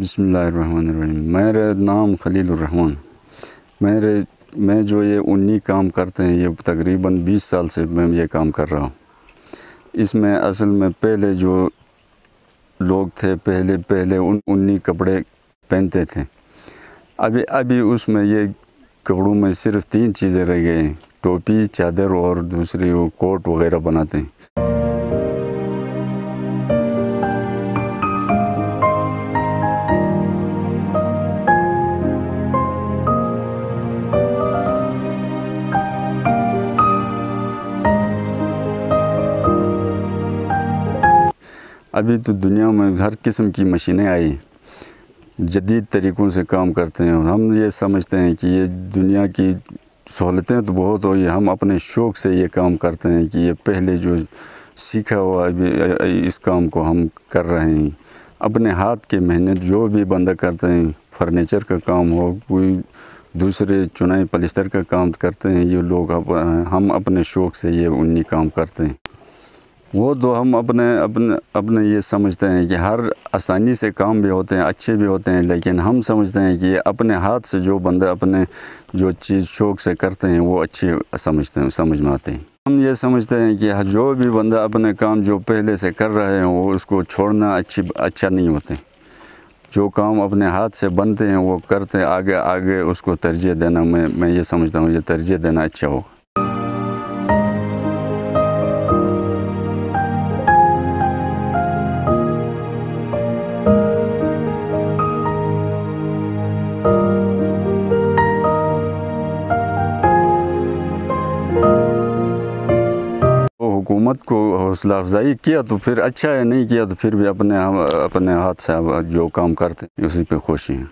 बिस्मिल्लाहिर्रहमानिर्रहीम। मेरा नाम खलीलुर्रहमान। मैं जो ये उन्नी काम करते हैं, ये तकरीबन 20 साल से मैं ये काम कर रहा हूँ। इसमें असल में पहले जो लोग थे पहले उन्नी कपड़े पहनते थे। अभी उसमें ये कपड़ों में सिर्फ 3 चीज़ें रह गए हैं, टोपी, चादर और दूसरी वो कोट वगैरह बनाते हैं। अभी तो दुनिया में हर किस्म की मशीनें आई, जदीद तरीक़ों से काम करते हैं। हम ये समझते हैं कि ये दुनिया की सहूलतें तो बहुत हुई, हम अपने शौक़ से ये काम करते हैं कि ये पहले जो सीखा हुआ इस काम को हम कर रहे हैं। अपने हाथ की मेहनत जो भी बंदा करते हैं, फर्नीचर का काम हो, कोई दूसरे चुनाई पलिस्तर का काम करते हैं, ये लोग हम अपने शौक़ से ये उन्नी काम करते हैं। वो तो हम अपने ये समझते हैं कि हर आसानी से काम भी होते हैं, अच्छे भी होते हैं, लेकिन हम समझते हैं कि अपने हाथ से जो बंदा अपने जो चीज़ शौक़ से करते हैं वो अच्छे समझ में आते हैं। हम ये समझते हैं कि जो भी बंदा अपने काम जो पहले से कर रहे हैं वो उसको छोड़ना अच्छा नहीं होते। जो काम अपने हाथ से बनते हैं वो करते हैं, आगे उसको तरजीह देना, मैं ये समझता हूँ ये तरजीह देना अच्छा होगा। हुकूमत को हौसला अफजाई किया तो फिर अच्छा है, नहीं किया तो फिर भी अपने हाथ से जो काम करते हैं उसी पे खुशी हैं।